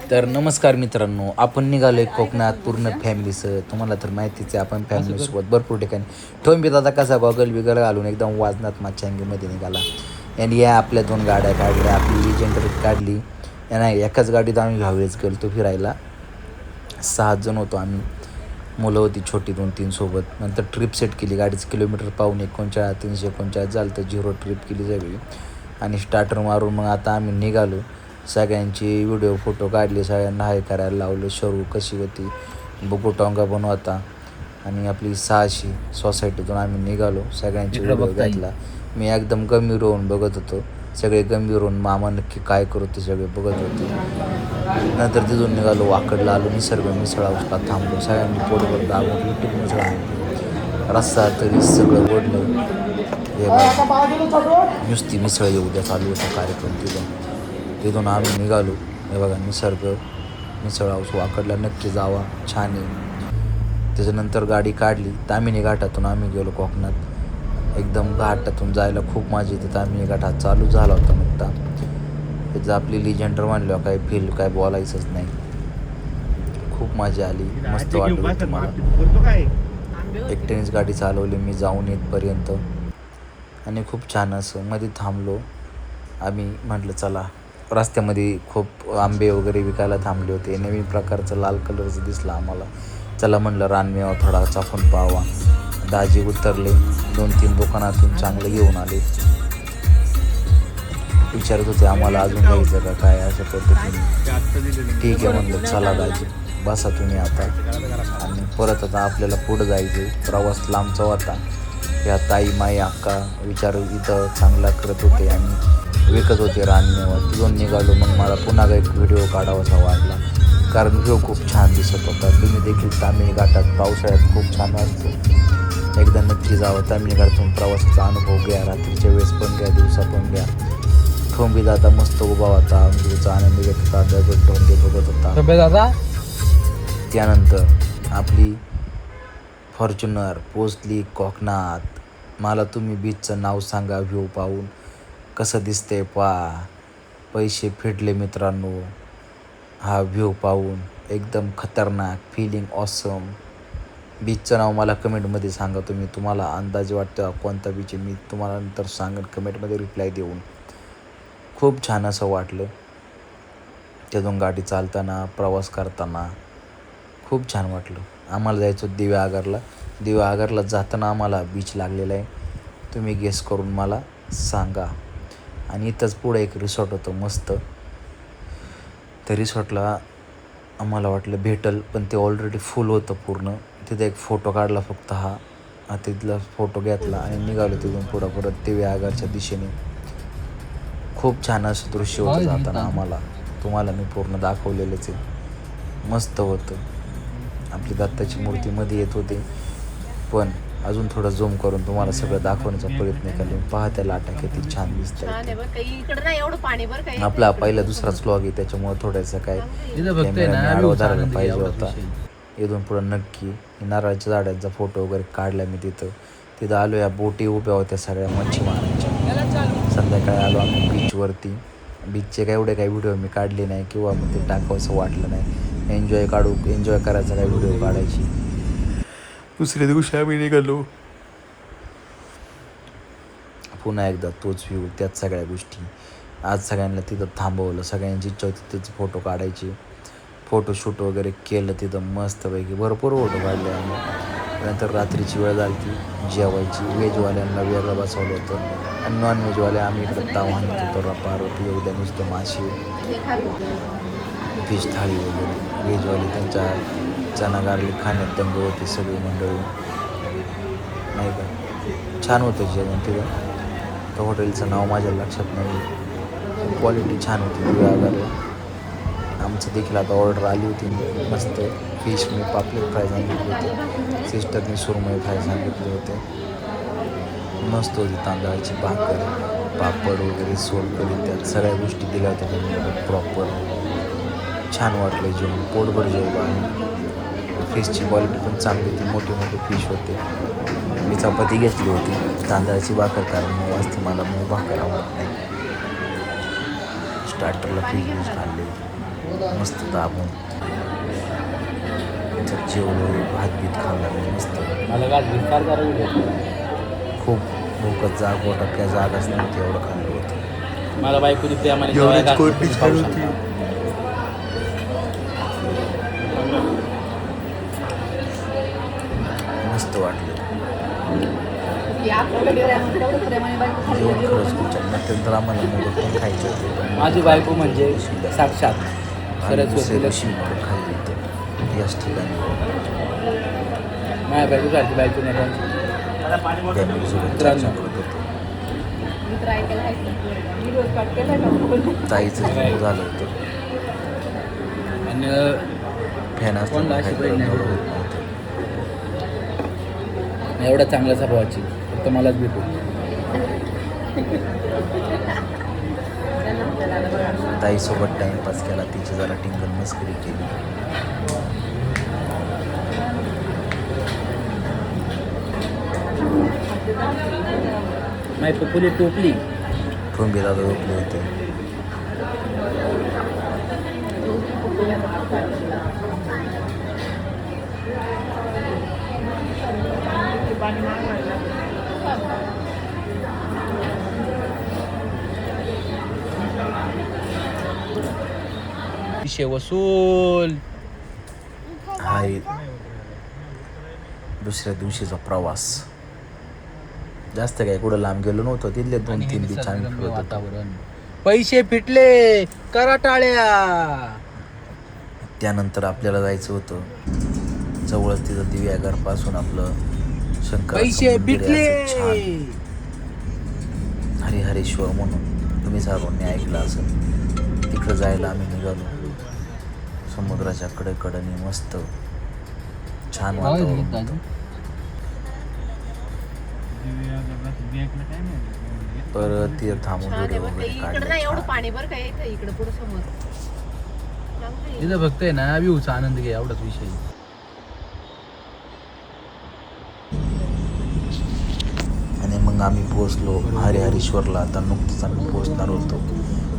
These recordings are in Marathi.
तर नमस्कार मित्रांनो, आपण निघालोय कोकणात पूर्ण फॅमिलीसह. तुम्हाला तर माहितीच आहे, आपण फॅमिलीसोबत भरपूर ठिकाणी ठेवून दादा कसा गॉगल बिगल घालून एकदम वाजनात माचांगीमध्ये निघाला. आणि या आपल्या 2 गाड्या काढल्या, आपली लेजेंडरी काढली. नाही, एकाच गाडीत आम्ही ह्यावेळेस गेलो फिरायला. 6 जण होतो आम्ही. मुलं होती छोटी 2-3 सोबत. नंतर ट्रिप सेट केली. गाडीचं किलोमीटर पाहून 39 339 झालं तर 0 ट्रिप केली सगळी. आणि स्टार्टर मारून मग आता आम्ही निघालो. सगळ्यांची व्हिडिओ फोटो काढले, सगळ्यांना हाय करायला लावलं. शरू कशी होती, बघू टोंगा पण होता. आणि आपली 600 सोसायटीतून आम्ही निघालो. सगळ्यांची व्हिडिओ घेतला. मी एकदम गंभीर होऊन बघत होतो. सगळे गंभीर होऊन मामा नक्की काय करू ते सगळे बघत होते. नंतर तिथून निघालो, वाकडला आलो. निसर्ग मिसळ हाऊसला थांबलो. सगळ्यांनी पोटभर दाबून युट्यूब मिसळ आणली. रस्सा तरी सगळं ओढलं. हे बघा, नुसती मिसळ येऊ द्या चालू होता कार्यक्रम तिथून आम्ही निघालो. हे बघा, निसर्ग मिसळ हाऊस वाकडला नक्की जावा, छान आहे. त्याच्यानंतर गाडी काढली. ताम्हिणी घाटातून आम्ही गेलो कोकणात. एकदम घाटातून जायला खूप मजा येते. ताम्हिणी घाट हा चालू झाला होता नुकता. त्याचं आपली लिजेंडर म्हणल्यावर काय फील काय बोलायचंच नाही. खूप मजा आली, मस्त वाटलं होतं मला. एकट्यानेच गाडी चालवली मी जाऊन येतपर्यंत. आणि खूप छान असं मध्ये थांबलो आम्ही. म्हटलं चला, रस्त्यामध्ये खूप आंबे वगैरे विकायला थांबले होते. नवीन प्रकारचं लाल कलरचं दिसलं आम्हाला. चला म्हणलं रानमेवा थोडा चाखून पाहावा. दाजी उतरले, 2-3 दुकानातून चांगले घेऊन आले. विचारत होते आम्हाला अजून घ्यायचं का काय अशा पद्धतीने. ठीक आहे म्हणलं, चला दाजी बसा तुम्ही आता. आणि परत आता आपल्याला पुढं जायचं. प्रवास लांबचा होता. या ताई माई अक्का विचार इथं चांगला करत होते आणि विकत होते रानमेवा. तिथून निघालो. मग मला पुन्हा एक व्हिडिओ काढावासा वाटला, कारण व्ह्यू खूप छान दिसत होता. तुम्ही देखील ताम्हिणी घाटात पावसाळ्यात खूप छान असतो, एकदा नक्की जावं. ताम्हिणी घाटातून प्रवासाचा अनुभव घ्या. रात्रीच्या वेळेस पण घ्या, दिवसा पण घ्या. ठोंबी दादा मस्त उभा होता, व्ह्यूचा आनंद घेत होता, दगड ठोंगे बघत होता. त्यानंतर आपली फॉर्च्युनर पोचली कोकणात. मला तुम्ही बीचचं नाव सांगा, व्ह्यू पाहून कसं दिसतंय पहा. पैसे फेडले मित्रांनो हा व्ह्यू पाहून. एकदम खतरनाक फिलिंग, ऑसम. बीचचं नाव मला कमेंटमध्ये सांगा तुम्ही. तुम्हाला अंदाजे वाटतं कोणता बीच आहे, मी तुम्हाला नंतर सांगेन कमेंटमध्ये रिप्लाय देऊन. खूप छान असं वाटलं. तिथून गाडी चालताना, प्रवास करताना खूप छान वाटलं. आम्हाला जायचं दिव्या आगारला. दिव्या आगारला जाताना आम्हाला बीच लागलेला आहे. तुम्ही गेस करून मला सांगा. आणि इथंच पुढे एक रिसॉर्ट होतं मस्त. त्या रिसॉर्टला आम्हाला वाटलं भेटल, पण ते ऑलरेडी फुल होतं पूर्ण. तिथे एक फोटो काढला फक्त तिथला फोटो घेतला आणि निघालो तिथून पुढं परत दिव्या आगारच्या दिशेने. खूप छान असं दृश्य होतं जाताना आम्हाला. तुम्हाला मी पूर्ण दाखवलेलंच आहे. मस्त होतं. आपली दत्ताची मूर्ती मध्ये येत होती, पण अजून थोडं झूम करून तुम्हाला सगळं दाखवण्याचा प्रयत्न केला. पहा त्या लाटा किती छान दिसत आहेत. आपला पहिला दुसराच व्लॉग आहे, त्याच्यामुळे थोडंसं काय आडवा धरायला पाहिजे होता. इथून पुढं नक्की नारळाच्या झाडांचा फोटो वगैरे काढला मी तिथं आलो. या बोटी उभ्या होत्या सगळ्या मच्छीमारांच्या. संध्याकाळी आलो आम्ही बीचवरती. बीचचे काय एवढे काही व्हिडिओ मी काढले नाही किंवा मग ते टाकावंसं वाटलं नाही. एन्जॉय करायचा काय व्हिडिओ काढायची. दुसऱ्या दिवशी आम्ही निघालो. पुन्हा एकदा तोच व्ह्यू, त्याच सगळ्या गोष्टी. आज सगळ्यांना तिथं थांबवलं. सगळ्यांची इच्छा होती तिथं फोटो काढायची. फोटोशूट वगैरे केलं तिथं मस्तपैकी. भरपूर फोटो काढले आम्ही. नंतर रात्रीची वेळ झाली ती जेवायची. व्हेजवाल्यांना वेगळं बसवलं होतं आणि नॉनव्हेजवाले आम्ही इकडं ताव आणत होतो. रपारप उद्या नुसते मासे, फिश थाळी वगैरे. व्हेजवाले त्यांच्या चना गार्लिक खाण्यात दंग होती सगळी मंडळी, नाही का. छान होतं जेवण तिथं. त्या हॉटेलचं नाव माझ्या लक्षात नाही. क्वालिटी छान होती दिव्या आगारला. आमचं देखील आता ऑर्डर आली होती मस्त. फिश मी पापलेट फ्राय सांगितले होते, सिस्टरने सुरमई फ्राय सांगितले होते. मस्त होती. तांदळाची भाकर, पापड वगैरे सोलकढी, त्यात सगळ्या गोष्टी दिल्या होत्या त्यांनी प्रॉपर. छान वाटलं जेवण, पोटभर जेवलं आणि फिशची क्वालिटी पण चांगली होती. मोठे मोठे फिश होते. मी चपाती घेतली होती, तांदळाची भाकर, कारण मग वाजते मला मग भाकर आवडत नाही. स्टार्टरला फिश खाल्ली. मस्त दाबून तर जेवलो, भात बीत खाल्ला मस्त. खूप भूकच जाग पोटात काय जागाच नव्हती, एवढं खाल्लं होतं. मला बायकोची प्रेमाने एवढीच कोणती छान होती. मस्त वाटलं जेवण खरंच खूप छान. नंतर आम्हाला मोदक पण खायचे होते, पण माझी बायको म्हणजे साक्षात दुसऱ्या दिवशी मोदक खाल्ले होते याच ठिकाणी माझ्या बायकोसारखी बायको नाही फॅमिलीसोबत मित्रांनो. चर्चा करत होतो. ताईचं जेवण झालं होतं. आणि फॅन कोणाला अशी असताना बहीण नाही एवढं होत नव्हतं. एवढा चांगला स्वभावाची फक्त मलाच भेटू. ताईसोबत टाइमपास केला, तिची जरा टिंगल मस्करी केली. माझी पप्पुली टोपली. ठोंबे दादा झोपले होते. विषय वसूल. हाय दुसऱ्या दिवशीचा प्रवास. जास्त काय कुठं लांब गेलो नव्हतो. तिथले 2-3 बीच आम्ही फिरत होतो. वातावरण. पैसे फिटले करा टाळ्या. त्यानंतर आपल्याला जायचं होतं जवळच तिथं दिव्याघरपासून आपलं पैसे फिटले. हरिहरेश्वर म्हणून तुम्ही सर्वांनी ऐकलं असेल. तिकडं जायला आम्ही निघालो. समुद्राच्या कडेकडेने मस्त छान वातावरण होतं. परत तिथं थांबून व्हिडिओ वगैरे काढले. एवढं पाणी बरं काय इकडे पुढे समोर इथं फक्त आहे ना व्ह्यूचा आनंद घ्या एवढाच विषय. आणि मग आम्ही पोचलो हरिहरेश्वरला. आता नुकतंच आम्ही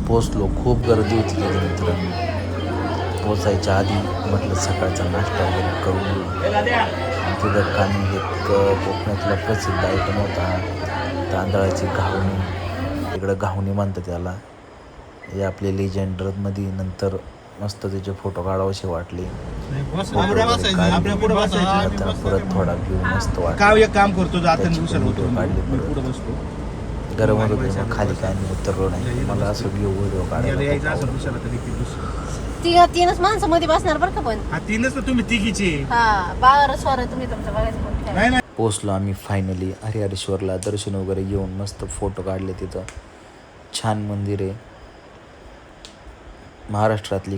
पोचलो. खूप गर्दी होती तिथे मित्रांनो. पोचायच्या आधी म्हटलं सकाळचा नाश्ता वगैरे करून येऊ. तिथं काही एक कोकणातला प्रसिद्ध आयटम होता तांदळाची घावणी. इकडं घावणी म्हणतात त्याला. हे आपले लेजेंडमध्ये नंतर मस्त त्याचे फोटो काढावेसे वाटले. आता परत थोडा व्ह्यू मस्त वाटला. काम करतो व्हिडिओ काढले परत. गरम होत होते मग खाली काय मी उतरलो नाही. मला असं व्हिडिओ काढायला खूप आवडतं. तीनच माणसं मध्ये बसणार बरं का पण तीनच तुम्ही तिघीचे. हा बारा स्वार तुम्ही तुमचं बघायचं नाही पोचलो आम्ही फायनली हरिहरेश्वरला. दर्शन वगैरे घेऊन मस्त फोटो काढले तिथं. छान मंदिर आहे. महाराष्ट्रातली